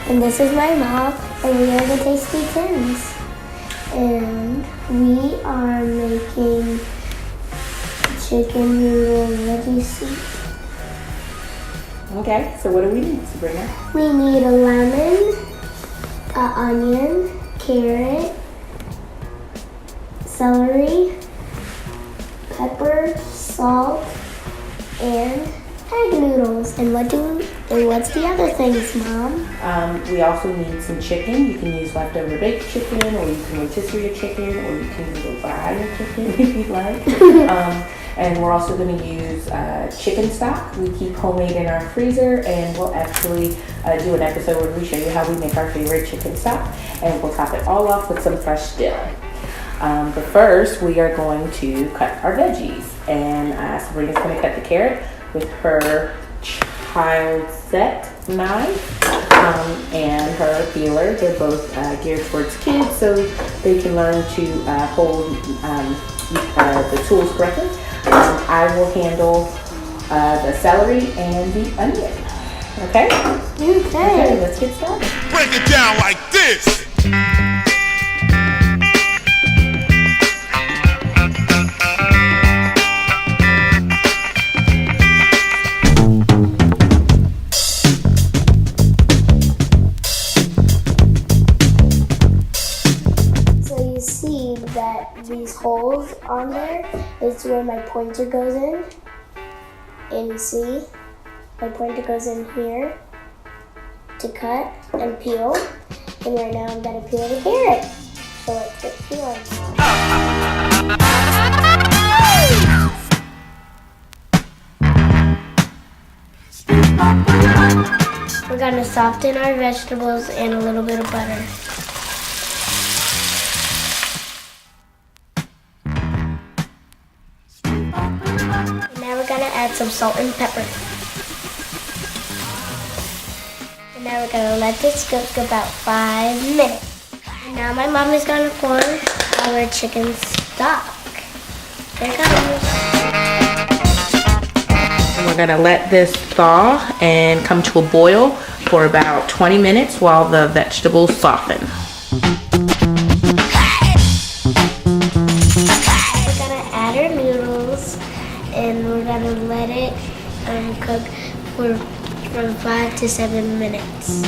And this is my mom, and we are the Tasty Tims. And we are making chicken noodle veggie soup. Okay, so what do we need, Sabrina? We need a lemon, an onion, carrot, celery, pepper, salt, and egg noodles. And what's the other things, Mom? We also need some chicken. You can use leftover baked chicken, or you can rotisserie your chicken, or you can go buy your chicken if you'd like. And we're also going to use chicken stock. We keep homemade in our freezer, and we'll actually do an episode where we show you how we make our favorite chicken stock, and we'll top it all off with some fresh dill. But first, we are going to cut our veggies, and Sabrina's going to cut the carrot with her child set knife and her peeler. They're both geared towards kids, so they can learn to hold the tools correctly. I will handle the celery and the onion. Okay? Okay, let's get started. Break it down like this. That these holes on there is where my pointer goes in, and you see my pointer goes in here to cut and peel, and right now I'm going to peel the carrot, so let's get peeling. We're going to soften our vegetables and a little bit of butter. Add some salt and pepper. And now we're gonna let this cook about 5 minutes. And now my mom is gonna pour our chicken stock. Here it comes. And we're gonna let this thaw and come to a boil for about 20 minutes while the vegetables soften. We're gonna add our noodles, and we're gonna let it cook from 5 to 7 minutes.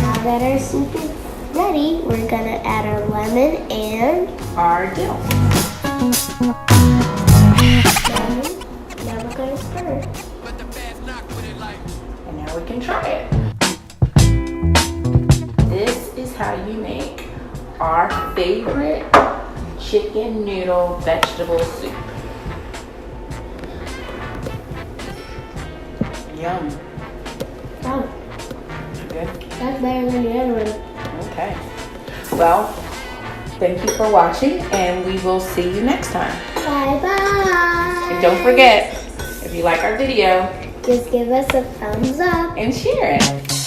Now that our soup is ready, we're gonna add our lemon and Our dill. Now we're going to stir. And now we can try it. This is how you make our favorite chicken noodle vegetable soup. Yum. Oh, Good. that's better than the other one. Okay. Well, thank you for watching, and we will see you next time. Bye-bye. And don't forget, if you like our video, Just give us a thumbs up. and share it.